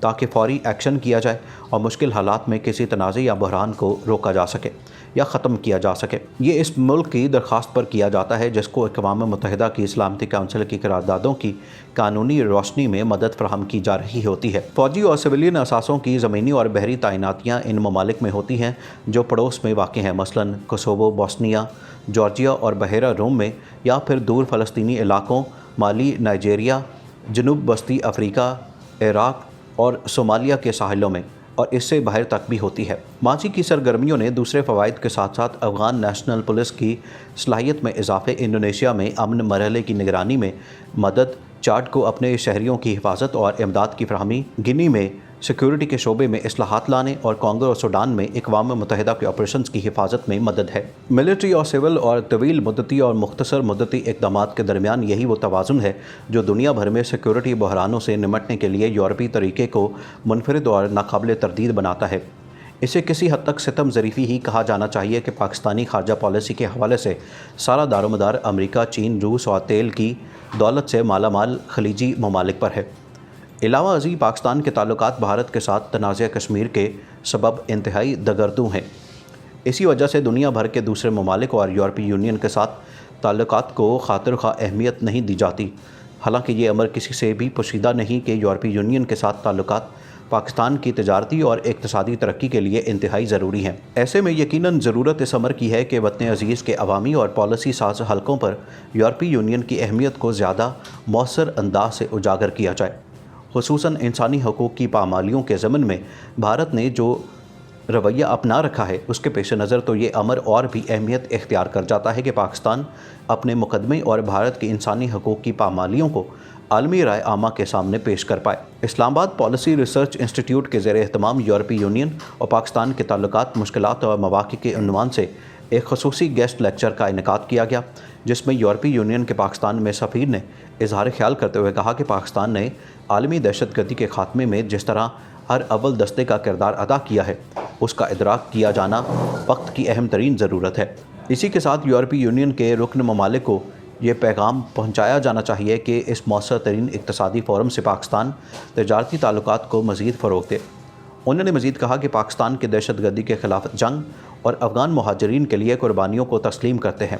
تاکہ فوری ایکشن کیا جائے اور مشکل حالات میں کسی تنازع یا بحران کو روکا جا سکے یا ختم کیا جا سکے۔ یہ اس ملک کی درخواست پر کیا جاتا ہے جس کو اقوام متحدہ کی سلامتی کونسل کی قراردادوں کی قانونی روشنی میں مدد فراہم کی جا رہی ہوتی ہے۔ فوجی اور سویلین اثاثوں کی زمینی اور بحری تعیناتیاں ان ممالک میں ہوتی ہیں جو پڑوس میں واقع ہیں، مثلاً کوسوو، بوسنیا، جارجیا اور بحیرہ روم میں، یا پھر دور فلسطینی علاقوں مالی، نائجیریا، جنوب وسطی افریقہ، عراق اور صومالیہ کے ساحلوں میں، اور اس سے باہر تک بھی ہوتی ہے۔ ماضی کی سرگرمیوں نے دوسرے فوائد کے ساتھ ساتھ افغان نیشنل پولیس کی صلاحیت میں اضافے، انڈونیشیا میں امن مرحلے کی نگرانی میں مدد، چاڈ کو اپنے شہریوں کی حفاظت اور امداد کی فراہمی، گنی میں سیکیورٹی کے شعبے میں اصلاحات لانے، اور کانگو اور سوڈان میں اقوام متحدہ کے آپریشنز کی حفاظت میں مدد ہے۔ ملٹری اور سول اور طویل مدتی اور مختصر مدتی اقدامات کے درمیان یہی وہ توازن ہے جو دنیا بھر میں سیکیورٹی بحرانوں سے نمٹنے کے لیے یورپی طریقے کو منفرد اور ناقابل تردید بناتا ہے۔ اسے کسی حد تک ستم ظریفی ہی کہا جانا چاہیے کہ پاکستانی خارجہ پالیسی کے حوالے سے سارا دار و مدار امریکہ، چین، روس اور تیل کی دولت سے مالا مال خلیجی ممالک پر ہے۔ علاوہ ازیں پاکستان کے تعلقات بھارت کے ساتھ تنازع کشمیر کے سبب انتہائی دگردوں ہیں۔ اسی وجہ سے دنیا بھر کے دوسرے ممالک اور یورپی یونین کے ساتھ تعلقات کو خاطر خواہ اہمیت نہیں دی جاتی۔ حالانکہ یہ امر کسی سے بھی پوشیدہ نہیں کہ یورپی یونین کے ساتھ تعلقات پاکستان کی تجارتی اور اقتصادی ترقی کے لیے انتہائی ضروری ہیں۔ ایسے میں یقیناً ضرورت اس امر کی ہے کہ وطن عزیز کے عوامی اور پالیسی ساز حلقوں پر یورپی یونین کی اہمیت کو زیادہ مؤثر انداز سے اجاگر کیا جائے۔ خصوصاً انسانی حقوق کی پامالیوں کے ضمن میں بھارت نے جو رویہ اپنا رکھا ہے، اس کے پیش نظر تو یہ امر اور بھی اہمیت اختیار کر جاتا ہے کہ پاکستان اپنے مقدمے اور بھارت کی انسانی حقوق کی پامالیوں کو عالمی رائے عامہ کے سامنے پیش کر پائے۔ اسلام آباد پالیسی ریسرچ انسٹی ٹیوٹ کے زیر اہتمام یورپی یونین اور پاکستان کے تعلقات، مشکلات اور مواقع کے عنوان سے ایک خصوصی گیسٹ لیکچر کا انعقاد کیا گیا، جس میں یورپی یونین کے پاکستان میں سفیر نے اظہار خیال کرتے ہوئے کہا کہ پاکستان نے عالمی دہشت گردی کے خاتمے میں جس طرح ہر اول دستے کا کردار ادا کیا ہے، اس کا ادراک کیا جانا وقت کی اہم ترین ضرورت ہے۔ اسی کے ساتھ یورپی یونین کے رکن ممالک کو یہ پیغام پہنچایا جانا چاہیے کہ اس مؤثر ترین اقتصادی فورم سے پاکستان تجارتی تعلقات کو مزید فروغ دے۔ انہوں نے مزید کہا کہ پاکستان کے دہشت گردی کے خلاف جنگ اور افغان مہاجرین کے لیے قربانیوں کو تسلیم کرتے ہیں۔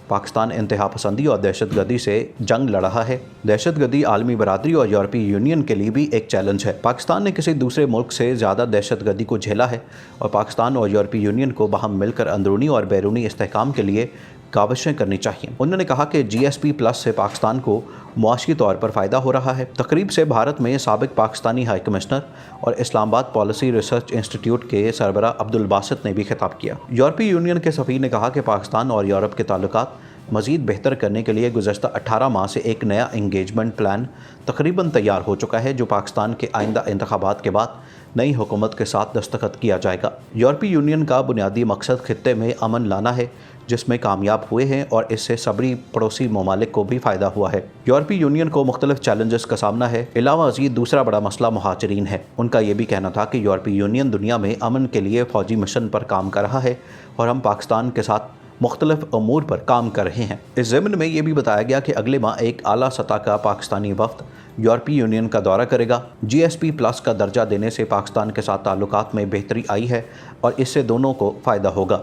پاکستان انتہا پسندی اور دہشت گردی سے جنگ لڑ رہا ہے۔ دہشت گردی عالمی برادری اور یورپی یونین کے لیے بھی ایک چیلنج ہے۔ پاکستان نے کسی دوسرے ملک سے زیادہ دہشت گردی کو جھیلا ہے، اور پاکستان اور یورپی یونین کو باہم مل کر اندرونی اور بیرونی استحکام کے لیے کاوشیں کرنی چاہیے۔ انہوں نے کہا کہ GSP+ سے پاکستان کو معاشی طور پر فائدہ ہو رہا ہے۔ تقریب سے بھارت میں سابق پاکستانی ہائی کمشنر اور اسلام آباد پالیسی ریسرچ انسٹی ٹیوٹ کے سربراہ عبدالباسط نے بھی خطاب کیا۔ یورپی یونین کے سفیر نے کہا کہ پاکستان اور یورپ کے تعلقات مزید بہتر کرنے کے لیے گزشتہ 18 ماہ سے ایک نیا انگیجمنٹ پلان تقریباً تیار ہو چکا ہے، جو پاکستان کے آئندہ انتخابات کے بعد نئی حکومت کے ساتھ دستخط کیا جائے گا۔ یورپی یونین کا بنیادی مقصد خطے میں امن لانا ہے، جس میں کامیاب ہوئے ہیں، اور اس سے سبھی پڑوسی ممالک کو بھی فائدہ ہوا ہے۔ یورپی یونین کو مختلف چیلنجز کا سامنا ہے۔ علاوہ ازیں دوسرا بڑا مسئلہ مہاجرین ہے۔ ان کا یہ بھی کہنا تھا کہ یورپی یونین دنیا میں امن کے لیے فوجی مشن پر کام کر رہا ہے، اور ہم پاکستان کے ساتھ مختلف امور پر کام کر رہے ہیں۔ اس ضمن میں یہ بھی بتایا گیا کہ اگلے ماہ ایک اعلیٰ سطح کا پاکستانی وفد یورپی یونین کا دورہ کرے گا۔ GSP+ کا درجہ دینے سے پاکستان کے ساتھ تعلقات میں بہتری آئی ہے، اور اس سے دونوں کو فائدہ ہوگا۔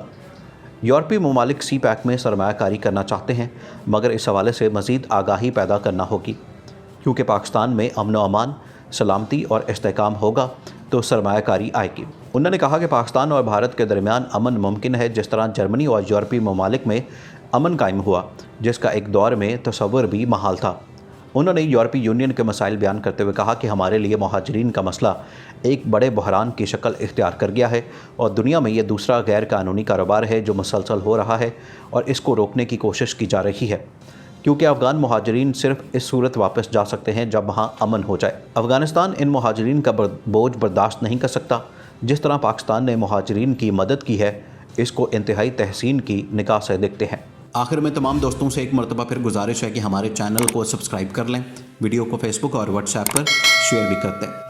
یورپی ممالک سی پیک میں سرمایہ کاری کرنا چاہتے ہیں، مگر اس حوالے سے مزید آگاہی پیدا کرنا ہوگی، کیونکہ پاکستان میں امن و امان، سلامتی اور استحکام ہوگا تو سرمایہ کاری آئے گی۔ انہوں نے کہا کہ پاکستان اور بھارت کے درمیان امن ممکن ہے، جس طرح جرمنی اور یورپی ممالک میں امن قائم ہوا، جس کا ایک دور میں تصور بھی محال تھا۔ انہوں نے یورپی یونین کے مسائل بیان کرتے ہوئے کہا کہ ہمارے لیے مہاجرین کا مسئلہ ایک بڑے بحران کی شکل اختیار کر گیا ہے، اور دنیا میں یہ دوسرا غیر قانونی کاروبار ہے جو مسلسل ہو رہا ہے، اور اس کو روکنے کی کوشش کی جا رہی ہے، کیونکہ افغان مہاجرین صرف اس صورت واپس جا سکتے ہیں جب وہاں امن ہو جائے۔ افغانستان ان مہاجرین کا بوجھ برداشت نہیں کر سکتا۔ جس طرح پاکستان نے مہاجرین کی مدد کی ہے، اس کو انتہائی تحسین کی نگاہ سے دیکھتے ہیں۔ آخر میں تمام دوستوں سے ایک مرتبہ پھر گزارش ہے کہ ہمارے چینل کو سبسکرائب کر لیں، ویڈیو کو فیس بک اور واٹس ایپ پر شیئر بھی کرتے ہیں۔